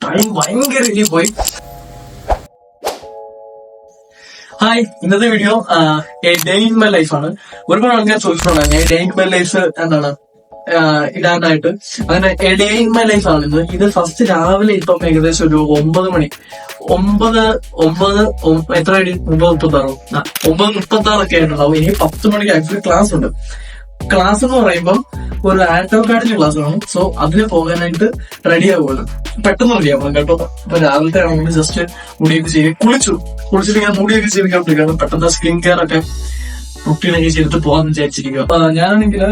Time ഭയങ്കര രീതിയിൽ പോയി. ഹായ്, ഇന്നത്തെ video day in my life ആണ്. ഒരുപാട് ആൾക്കാർ ചോദിച്ചിട്ടുണ്ടായിരുന്നു ഡേ ഇൻ മൈ ലൈഫ് എന്താണ് ഇടാനായിട്ട്. അങ്ങനെ ഡേ ഇൻ മൈ ലൈഫ് ആണ് ഇത് ഫസ്റ്റ് രാവിലെ ഇപ്പം ഏകദേശം ഒരു 9 മണി, 9 എത്ര അടി 9:36 9:36 ആയിട്ടുണ്ടാവും. ഇനി 10 മണിക്ക് ആക്ച്വലി ക്ലാസ് ഉണ്ട്. ക്ലാസ് എന്ന് പറയുമ്പോൾ ഒരു ആറ്റോ കാർഡിന്റെ ക്ലാസ് ആണ്. സോ അതിന് പോകാനായിട്ട് റെഡി ആവുമല്ലോ, പെട്ടെന്ന് റെഡി ആവണം കേട്ടോ. അപ്പൊ രാവിലത്തെ ആണെങ്കിൽ ജസ്റ്റ് മുടിയൊക്കെ ചെയ്ത് കുളിച്ചിട്ട് ഞാൻ മുടിയൊക്കെ ചെയ്തിരിക്കാണ്. പെട്ടെന്ന് സ്കിൻ കെയർ ഒക്കെ റുട്ടീനൊക്കെ ചെയ്തിട്ട് പോകാന്ന് വിചാരിച്ചിരിക്കുക. ഞാനാണെങ്കിൽ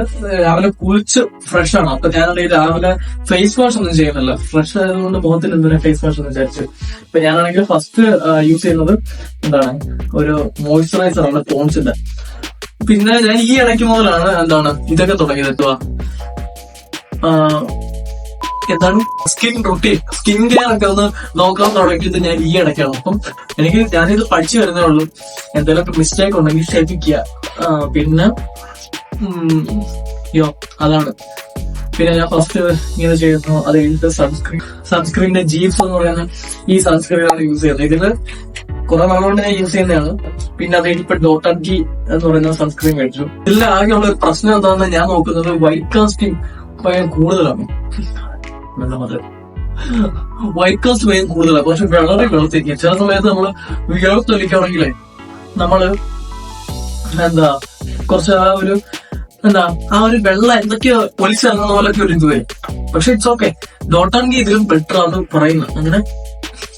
രാവിലെ കുളിച്ച് ഫ്രഷ് ആണ്. അപ്പൊ ഞാനാണെങ്കിൽ രാവിലെ ഫേസ് വാഷ് ഒന്നും ചെയ്യുന്നില്ല. ഫ്രഷ് ആയതുകൊണ്ട് മുഖത്തിന് എന്തിനാ ഫേസ് വാഷ് എന്ന് വിചാരിച്ചു. അപ്പൊ ഞാനാണെങ്കിൽ ഫസ്റ്റ് യൂസ് ചെയ്യുന്നത് എന്താണ്, ഒരു മോയ്സ്ചറൈസർ ആണ് പോൺസിന്റെ. പിന്നെ ഞാൻ ഈ ഇടയ്ക്ക് മുതലാണ് ഇതൊക്കെ തുടങ്ങിയത്. എന്താണ് സ്കിൻ റൊട്ടീൻ, സ്കിൻ കെയർ ഒക്കെ ഒന്ന് നോക്കാൻ തുടങ്ങിയിട്ട് ഞാൻ ഈ ഇടയ്ക്കാണ്. അപ്പം ഞാനിത് പഠിച്ചു വരുന്നേ ഉള്ളൂ. എന്തെങ്കിലുമൊക്കെ മിസ്റ്റേക്ക് ഉണ്ടെങ്കിൽ ക്ഷമിക്കുക. പിന്നെ അതാണ്. പിന്നെ ഞാൻ ഫസ്റ്റ് ഇങ്ങനെ ചെയ്യുന്നു. അത് കഴിഞ്ഞിട്ട് സൺസ്ക്രീനിന്റെ ജീപ്സ് എന്ന് പറയുന്ന ഈ സൺസ്ക്രീനാണ് യൂസ് ചെയ്യുന്നത്. ഇതില് കുറെ നാളുകൊണ്ട് ഞാൻ യൂസ് ചെയ്യുന്നതാണ്. പിന്നെ അത് കഴിഞ്ഞിപ്പോ ഡോട്ടാൻകി എന്ന് പറയുന്ന സൺസ്ക്രീൻ മേടിച്ചു. ഇതിൽ ആകെയുള്ള ഒരു പ്രശ്നം എന്താണെന്ന് ഞാൻ നോക്കുന്നത് വൈറ്റ് കാസ്റ്റിംഗ് ഭയം കൂടുതലാണ്. വൈറ്റ് കാസ്റ്റ് ഭയം കൂടുതലാണ്. പക്ഷെ വളരെ വെളുത്തിരിക്കും. ചില സമയത്ത് നമ്മള് വിയർത്തൊലിക്കുകയാണെങ്കിലേ നമ്മള് കുറച്ച് ആ ഒരു വെള്ളം എന്തൊക്കെയോ ഒലിച്ചിറങ്ങുന്ന പോലൊക്കെ ഒരു ഇത് വരും. പക്ഷെ ഇറ്റ്സ് ഓക്കെ. ഡോട്ടാൻകി ഇതിലും ബെറ്റർ ആണ് പറയുന്നത്. അങ്ങനെ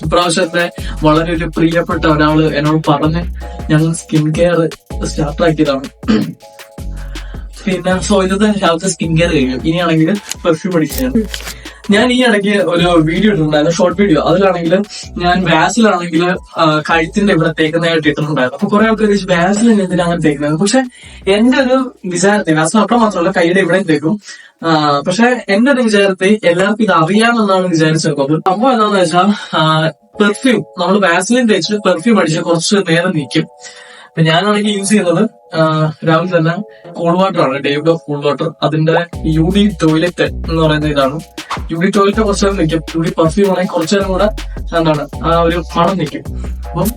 ഇപ്രാവശ്യത്തെ വളരെ ഒരു പ്രിയപ്പെട്ട ഒരാള് എന്നോട് പറഞ്ഞ് ഞങ്ങൾ സ്കിൻ കെയർ സ്റ്റാർട്ടാക്കിയതാണ്. പിന്നെ സോ ഇന്നത്തെ രാവിലത്തെ സ്കിൻ കെയർ കഴിഞ്ഞു. ഇനിയാണെങ്കിൽ പെർഫ്യൂം അടിക്കുകയാണ്. ഞാൻ ഈ ഇടയ്ക്ക് ഒരു വീഡിയോ ഇട്ടിട്ടുണ്ടായിരുന്നു, ഷോർട്ട് വീഡിയോ. അതിലാണെങ്കിൽ ഞാൻ വാസിലാണെങ്കിൽ കഴുത്തിന്റെ ഇവിടെ തേക്കുന്നതായിട്ട് ഇട്ടിട്ടുണ്ടായിരുന്നു. അപ്പൊ കുറെ ആൾക്കാർ വാസിൽ എന്തിനാ അങ്ങനെ തേക്കുന്നത്. പക്ഷെ എന്റെ ഒരു വിചാരത്തിൽ വാസിൽ അവിടെ മാത്രമല്ല കൈയുടെ ഇവിടെയും തേക്കും. പക്ഷെ എന്റെ ഒരു വിചാരത്തിൽ എല്ലാവർക്കും ഇത് അറിയാമെന്നാണ് വിചാരിച്ചത്. സംഭവം എന്താണെന്ന് വെച്ചാൽ പെർഫ്യൂം നമ്മൾ വാസിലിൻ തേച്ചിട്ട് പെർഫ്യൂം അടിച്ച് കുറച്ച് നേരം നിൽക്കും. അപ്പൊ ഞാനാണെങ്കിൽ യൂസ് ചെയ്യുന്നത് രാവിലെ തന്നെ കൂൾ വാട്ടർ ആണ്, ഡേവിഡ് ഓഫ് കൂൾ വാട്ടർ. അതിന്റെ UD ടോയ്ലറ്റ് എന്ന് പറയുന്ന ഇതാണ്. UD ടോയ്ലറ്റ് കുറച്ച് നേരം നിൽക്കും. UD പെർഫ്യൂം ആണെങ്കിൽ കുറച്ചു നേരം കൂടെ ആ ഒരു മണം നിൽക്കും. അപ്പം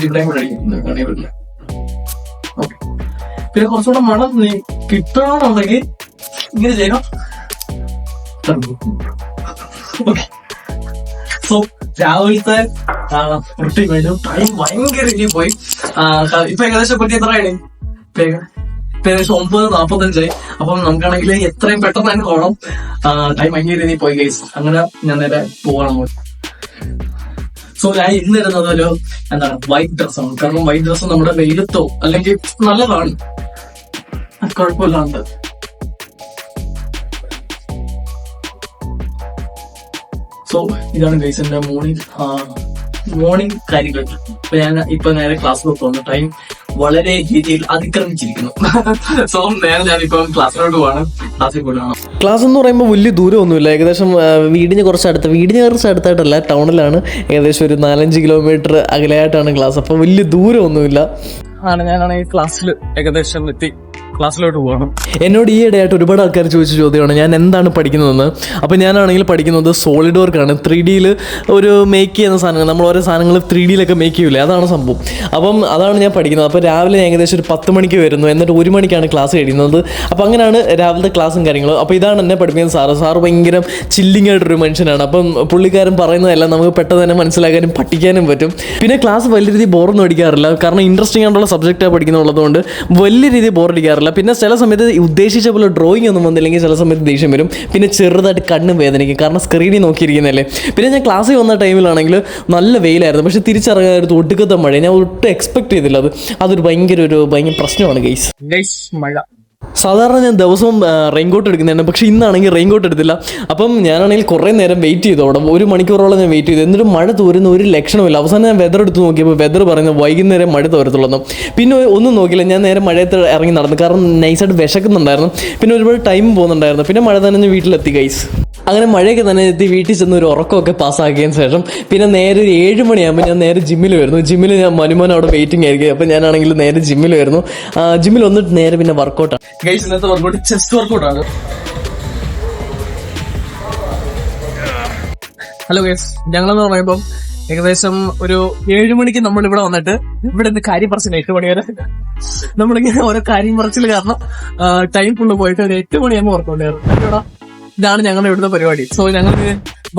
ഇവിടെയും കൂടെ അടിക്കും. ഓക്കെ. പിന്നെ കുറച്ചുകൂടെ മണം കിട്ടണമെന്നുണ്ടെങ്കിൽ ഇങ്ങനെ ചെയ്യണം. ഓക്കെ. സോ രാവിലത്തെ റൊട്ടീൻ കഴിഞ്ഞു. ടൈം ഭയങ്കര രീതിയിൽ പോയി. ഇപ്പൊ ഏകദേശം പറ്റി എത്രയാണ്? ഏകദേശം 9:45. അപ്പം നമുക്കാണെങ്കിൽ എത്രയും പെട്ടെന്ന് തന്നെ പോകണം. ടൈം ഭയങ്കര രീതിയിൽ പോയി ഗൈസ്. അങ്ങനെ ഞാൻ നേരെ പോകണം. സോ ഞാൻ ഇന്നിരുന്നത് ഒരു വൈറ്റ് ഡ്രസ്സാണ്. കാരണം വൈറ്റ് ഡ്രസ്സ് നമ്മുടെ വെയിലത്തോ അല്ലെങ്കിൽ നല്ലതാണ്, കുഴപ്പമില്ലാണ്ട്. സോ ഇതാണ് ഗൈസ് എന്റെ മോർണിംഗ് കാര്യങ്ങൾ. ഇപ്പൊ ഞാൻ നേരെ ക്ലാസ്സിൽ പോകുന്നു. ടൈം വളരെ രീതിയിൽ അതിക്രമിച്ചിരിക്കുന്നു. സോ നേരെ ഞാനിപ്പം ക്ലാസ്സിലോട്ട് പോവാണ്. ക്ലാസ്സിൽ പോകണം. ക്ലാസ് എന്ന് പറയുമ്പോൾ വലിയ ദൂരമൊന്നുമില്ല. ഏകദേശം വീടിന് കുറച്ച് അടുത്തായിട്ടല്ല, ടൗണിലാണ്. ഏകദേശം ഒരു 4-5 കിലോമീറ്റർ അകലെയായിട്ടാണ് ക്ലാസ്. അപ്പം വലിയ ദൂരമൊന്നുമില്ല. ഞാനാണെങ്കിൽ ക്ലാസ്സിൽ ഏകദേശം എത്തി. ക്ലാസ്സിലോട്ട് പോകണം. എന്നോട് ഈ ഇടയായിട്ട് ഒരുപാട് ആൾക്കാർ ചോദിച്ച ചോദ്യമാണ് ഞാൻ എന്താണ് പഠിക്കുന്നതെന്ന്. അപ്പം ഞാനാണെങ്കിൽ പഠിക്കുന്നത് സോളിഡ് വർക്കാണ്. 3Dയിൽ ഒരു മേക്ക് ചെയ്യുന്ന സാധനങ്ങൾ, നമ്മൾ ഓരോ സാധനങ്ങൾ 3Dയിലൊക്കെ മേക്ക് ചെയ്യില്ലേ, അതാണ് സംഭവം. അപ്പം അതാണ് ഞാൻ പഠിക്കുന്നത്. അപ്പോൾ രാവിലെ ഏകദേശം ഒരു 10 മണിക്ക് വരുന്നു. എന്നിട്ട് 1 മണിക്കാണ് ക്ലാസ് കഴിയുന്നത്. അപ്പോൾ അങ്ങനെയാണ് രാവിലത്തെ ക്ലാസ്സും കാര്യങ്ങളും. അപ്പോൾ ഇതാണ് എന്നെ പഠിപ്പിക്കുന്ന സാറ് ഭയങ്കര ചില്ലിങ് ആയിട്ടൊരു മനുഷ്യനാണ്. അപ്പം പുള്ളിക്കാരൻ പറയുന്നതെല്ലാം നമുക്ക് പെട്ടെന്ന് തന്നെ മനസ്സിലാക്കാനും പഠിക്കാനും പറ്റും. പിന്നെ ക്ലാസ് വലിയ രീതിയിൽ ബോറൊന്നും അടിക്കാറില്ല. കാരണം ഇൻട്രസ്റ്റിംഗ് ആയിട്ടുള്ള സബ്ജക്റ്റാണ് പഠിക്കുന്നുള്ളതുകൊണ്ട് വലിയ രീതിയിൽ ബോറടിക്കാറില്ല. പിന്നെ ചില സമയത്ത് ഉദ്ദേശിച്ച പോലെ ഡ്രോയിങ് ഒന്നും വന്നില്ലെങ്കിൽ ചില സമയത്ത് ദേഷ്യം വരും. പിന്നെ ചെറുതായിട്ട് കണ്ണും വേദനിക്കും, കാരണം സ്ക്രീനിൽ നോക്കിയിരിക്കുന്നതല്ലേ. പിന്നെ ഞാൻ ക്ലാസ്സിൽ വന്ന ടൈമിലാണെങ്കിൽ നല്ല വെയിലായിരുന്നു. പക്ഷെ തിരിച്ചിറങ്ങാനായിരുന്നു ഒടുക്കത്തെ മഴ. ഞാൻ ഒട്ടും എക്സ്പെക്ട് ചെയ്തില്ല. അതൊരു ഭയങ്കര പ്രശ്നമാണ് ഗൈസ്. മഴ സാധാരണ ഞാൻ ദിവസവും റെയിൻകോട്ട് എടുക്കുന്നതാണ്. പക്ഷേ ഇന്നാണെങ്കിൽ റെയിൻകോട്ട് എടുത്തില്ല. അപ്പം ഞാനാണെങ്കിൽ കുറേ നേരം വെയിറ്റ് ചെയ്തു. അവിടെ 1 മണിക്കൂറോളം ഞാൻ വെയിറ്റ് ചെയ്തു. എന്നിട്ട് മഴ തോരുന്ന ഒരു ലക്ഷണമില്ല. അവസാനം ഞാൻ വെതർ എടുത്ത് നോക്കിയപ്പോൾ വെതർ പറയുന്നത് വൈകുന്നേരം മഴ തോരത്തുള്ളൂ. പിന്നെ ഒന്നും നോക്കില്ല, ഞാൻ നേരെ മഴയത്ത് ഇറങ്ങി നടന്നു. കാരണം നൈസായിട്ട് വിശക്കുന്നുണ്ടായിരുന്നു. പിന്നെ ഒരുപാട് ടൈം പോകുന്നുണ്ടായിരുന്നു. പിന്നെ മഴ തന്നെ വീട്ടിലെത്തി ഗൈസ്. അങ്ങനെ മഴയൊക്കെ തന്നെ എത്തി വീട്ടിൽ ചെന്ന് ഒരു ഉറക്കമൊക്കെ പാസ്സാക്കിയതിന് ശേഷം പിന്നെ നേരെ ഒരു 7 മണിയാകുമ്പോൾ ഞാൻ നേരെ ജിമ്മിൽ വരുന്നു. ജിമ്മിൽ ഞാൻ മനുമോൻ അവിടെ വെയിറ്റിംഗ് ആയിരിക്കും. അപ്പം ഞാനാണെങ്കിൽ നേരെ ജിമ്മിൽ വരുന്നു. ജിമ്മിൽ വന്നിട്ട് നേരെ പിന്നെ വർക്കൗട്ടാണ്. ഗൈസ് ഇന്നത്തെ വർക്കൗട്ട് ചെസ്റ്റ് വർക്കൗട്ടാണ്. ഹലോ ഗൈസ്, ഞങ്ങളെന്ന് പറയുമ്പോൾ ഏകദേശം ഒരു 7 മണിക്ക് നമ്മൾ ഇവിടെ വന്നിട്ട് ഇവിടെ നിന്ന് കാര്യം പറച്ചില്ല 8 മണി വരെ നമ്മളിങ്ങനെ ഓരോ കാര്യം പറച്ചിൽ കാരണം ടൈം ഫുള്ള് പോയിട്ട് ഒരു 8 മണിയാകുമ്പോൾ ഓർക്കൊണ്ടായിരുന്നു. ഇതാണ് ഞങ്ങളുടെ ഇവിടുത്തെ പരിപാടി. സോ ഞങ്ങൾ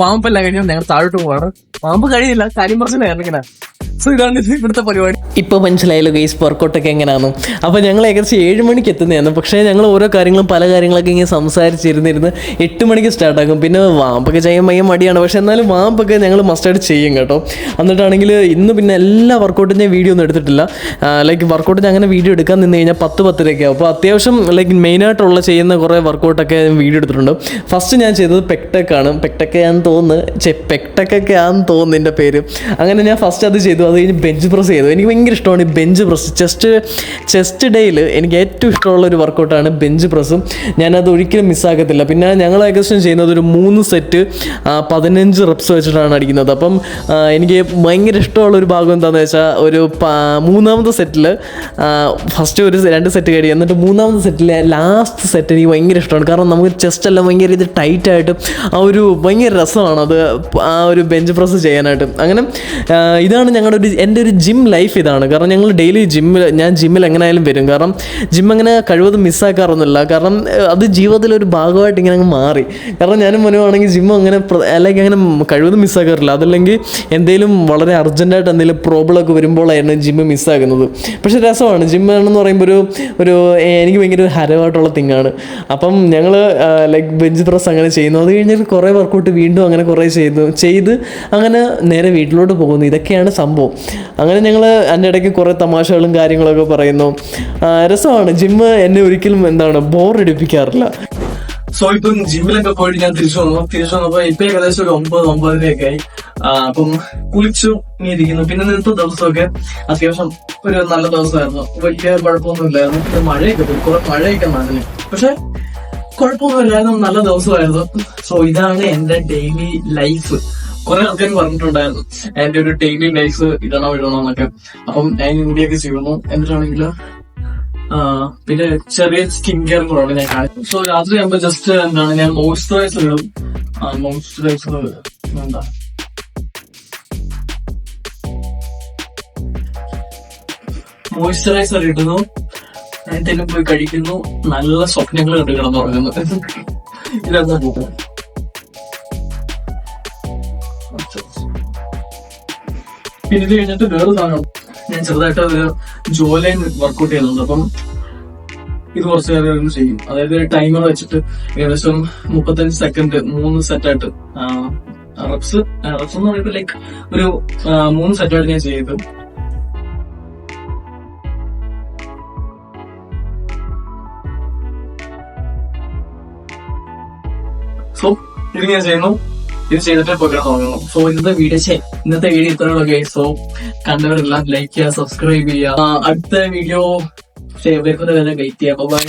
വാമ്പെല്ലാം കഴിഞ്ഞാൽ ഞങ്ങൾ താഴോട്ട് പോവാണ്. വാമ്പ് കഴിയില്ല, കാര്യം പറച്ചിലായിരുന്നു ഇങ്ങനെ. സോ ഇതാണ് ഇവിടുത്തെ പരിപാടി. ഇപ്പോൾ മനസ്സിലായല്ലോ ഗെയ്സ് വർക്കൗട്ടൊക്കെ എങ്ങനെയാണെന്നും. അപ്പോൾ ഞങ്ങൾ ഏകദേശം 7 മണിക്ക് എത്തുന്നതാണ്. പക്ഷേ ഞങ്ങൾ ഓരോ കാര്യങ്ങളും പല കാര്യങ്ങളൊക്കെ ഇങ്ങനെ സംസാരിച്ചിരുന്നിരുന്ന് 8 മണിക്ക് സ്റ്റാർട്ടാക്കും. പിന്നെ വാമ്പൊക്കെ ചെയ്യാൻ ഭയങ്കര മടിയാണ്, പക്ഷേ എന്നാലും വാമ്പൊക്കെ ഞങ്ങൾ മസ്റ്റായിട്ട് ചെയ്യും കേട്ടോ. എന്നിട്ടാണെങ്കിൽ ഇന്ന് പിന്നെ എല്ലാ വർക്കൗട്ടിൻ്റെയും വീഡിയോ ഒന്നും എടുത്തിട്ടില്ല. ലൈക്ക് വർക്കൗട്ടിന് അങ്ങനെ വീഡിയോ എടുക്കാൻ നിന്ന് കഴിഞ്ഞാൽ 10-10:30 അപ്പോൾ അത്യാവശ്യം ലൈക്ക് മെയിനായിട്ടുള്ള ചെയ്യുന്ന കുറേ വർക്കൗട്ടൊക്കെ വീഡിയോ എടുത്തിട്ടുണ്ട്. ഫസ്റ്റ് ഞാൻ ചെയ്തത് പെക്ടെക്കാണ്. പെക്ടെക്കാന്ന് തോന്നുന്നു, പെക്ടെക്കൊക്കെ ആണെന്ന് തോന്നുന്നു എൻ്റെ പേര്. അങ്ങനെ ഞാൻ ഫസ്റ്റ് അത് ചെയ്തു. അത് കഴിഞ്ഞ് ബെഞ്ച് പ്രസ് ചെയ്തു. എനിക്ക് ഭയങ്കര ഇഷ്ടമാണ് ഈ ബെഞ്ച് പ്രസ്. ചെസ്റ്റ് ഡേയിൽ എനിക്ക് ഏറ്റവും ഇഷ്ടമുള്ള ഒരു വർക്കൗട്ടാണ് ബെഞ്ച് പ്രസ്സും. ഞാനത് ഒരിക്കലും മിസ്സാക്കത്തില്ല. പിന്നെ ഞങ്ങൾ ഏകദേശം ചെയ്യുന്നത് ഒരു 3 സെറ്റ് 15 റെപ്സ് വെച്ചിട്ടാണ് അടിക്കുന്നത്. അപ്പം എനിക്ക് ഭയങ്കര ഇഷ്ടമുള്ള ഒരു ഭാഗം എന്താണെന്ന് വെച്ചാൽ ഒരു 3ാമത്തെ സെറ്റിൽ ഫസ്റ്റ് ഒരു 2 സെറ്റ് കഴിയും, എന്നിട്ട് 3ാമത്തെ സെറ്റിൽ ലാസ്റ്റ് സെറ്റ് എനിക്ക് ഭയങ്കര ഇഷ്ടമാണ്. കാരണം നമുക്ക് ചെസ്റ്റ് എല്ലാം ഭയങ്കര ഇത് ടൈറ്റായിട്ട് ആ ഒരു ഭയങ്കര രസമാണ് അത് ആ ഒരു ബെഞ്ച് പ്രസ് ചെയ്യാനായിട്ട്. അങ്ങനെ ഇതാണ് ഞങ്ങളുടെ എൻ്റെ ഒരു ജിം ലൈഫ് ഇതാണ്. കാരണം ഞങ്ങൾ ഡെയിലി ഞാൻ ജിമ്മിൽ എങ്ങനെയായാലും വരും. കാരണം ജിം അങ്ങനെ കഴിവതും മിസ്സാക്കാറൊന്നുമില്ല. കാരണം അത് ജീവിതത്തിലൊരു ഭാഗമായിട്ട് ഇങ്ങനെ അങ്ങ് മാറി. കാരണം ഞാനും മനുവാണെങ്കിൽ ജിം അങ്ങനെ അല്ലെങ്കിൽ അങ്ങനെ കഴിവതും മിസ്സാക്കാറില്ല. അതല്ലെങ്കിൽ എന്തെങ്കിലും വളരെ അർജൻറ്റായിട്ട് എന്തെങ്കിലും പ്രോബ്ലം ഒക്കെ വരുമ്പോഴായിരുന്നു ജിമ്മ് മിസ്സാക്കുന്നത്. പക്ഷേ രസമാണ് ജിമ്മാണെന്ന് പറയുമ്പോൾ ഒരു എനിക്ക് ഭയങ്കര ഒരു ഹരമായിട്ടുള്ള തിങ്ങാണ്. അപ്പം ഞങ്ങൾ ലൈക്ക് ബെഞ്ച് പ്രസ് അങ്ങനെ ചെയ്യുന്നു. അത് കഴിഞ്ഞാൽ കുറേ വർക്കൗട്ട് വീണ്ടും അങ്ങനെ കുറേ ചെയ്ത് അങ്ങനെ നേരെ വീട്ടിലോട്ട് പോകുന്നു. ഇതൊക്കെയാണ് സംഭവം. അങ്ങനെ ഞങ്ങൾ അതിൻ്റെ ഇടയ്ക്ക് കുറേ തമാശകളും കാര്യങ്ങളൊക്കെ പറയുന്നു. രസമാണ്. ജിമ്മ് എന്നെ ഒരിക്കലും ബോറടിപ്പിക്കാറില്ല. സോ ഇപ്പം ജിമ്മിലൊക്കെ പോയിട്ട് ഞാൻ തിരിച്ചു വന്നപ്പോ ഇപ്പൊ ഏകദേശം ഒരു 9-9:30 ആയി. അപ്പം കുളിച്ചു ഇങ്ങനെ ഇരിക്കുന്നു. പിന്നെ ഇന്നത്തെ ദിവസമൊക്കെ അത്യാവശ്യം ഒരു നല്ല ദിവസമായിരുന്നു, വലിയ കുഴപ്പമൊന്നുമില്ലായിരുന്നു. പിന്നെ മഴയൊക്കെ പോയി, കുറെ മഴയൊക്കെ നനഞ്ഞു, പക്ഷെ കുഴപ്പമൊന്നുമില്ലായിരുന്നു, നല്ല ദിവസമായിരുന്നു. സോ ഇതാണ് എന്റെ ഡെയിലി ലൈഫ്. കുറെ ആൾക്കാർ പറഞ്ഞിട്ടുണ്ടായിരുന്നു എന്റെ ഒരു ഡെയിലി ലൈഫ് ഇടണോ എന്നൊക്കെ. അപ്പം ഞാൻ ഇന്ത്യയൊക്കെ ചെയ്യുന്നു. എന്നിട്ടാണെങ്കിൽ പിന്നെ ചെറിയ സ്കിൻ കെയർ കൂടെ ഞാൻ കാണിക്കും. സോ രാത്രി ആകുമ്പോൾ ജസ്റ്റ് ഞാൻ മോയ്സ്ചറൈസർ ഇടും. മോയ്സ്ചറൈസർ ഇടുന്നു, എന്തെങ്കിലും പോയി കഴിക്കുന്നു, നല്ല സ്വപ്നങ്ങൾ കണ്ട് കിടന്നുറങ്ങുന്നു. ഇതെന്താ പോകും. പിന്നെ ഇത് കഴിഞ്ഞിട്ട് വേറെ സാധനം ഞാൻ ചെറുതായിട്ട് ഒരു ജോലൈൻ വർക്കൗട്ട് ചെയ്യുന്നുണ്ട്. അപ്പം ഇത് കുറച്ച് നേരം ചെയ്യും. അതായത് ടൈമർ വെച്ചിട്ട് ഏകദേശം 35 സെക്കൻഡ് 3 സെറ്റായിട്ട് റെപ്സ് എന്ന് പറയുമ്പോൾ ലൈക്ക് ഒരു 3 സെറ്റായിട്ട് ഞാൻ ചെയ്തു. സോ ഇത് ഞാൻ ചെയ്യുന്നു. ഇത് ചെയ്തിട്ട് പോകാൻ തുടങ്ങുന്നു. സോ ഇന്നത്തെ വീഡിയോ ഇത്രയുള്ളൂ. സോ കണ്ടവരെല്ലാം ലൈക്ക് ചെയ്യുക, സബ്സ്ക്രൈബ് ചെയ്യുക. അടുത്ത വീഡിയോ വെയിറ്റ് ചെയ്യാം. ബൈ.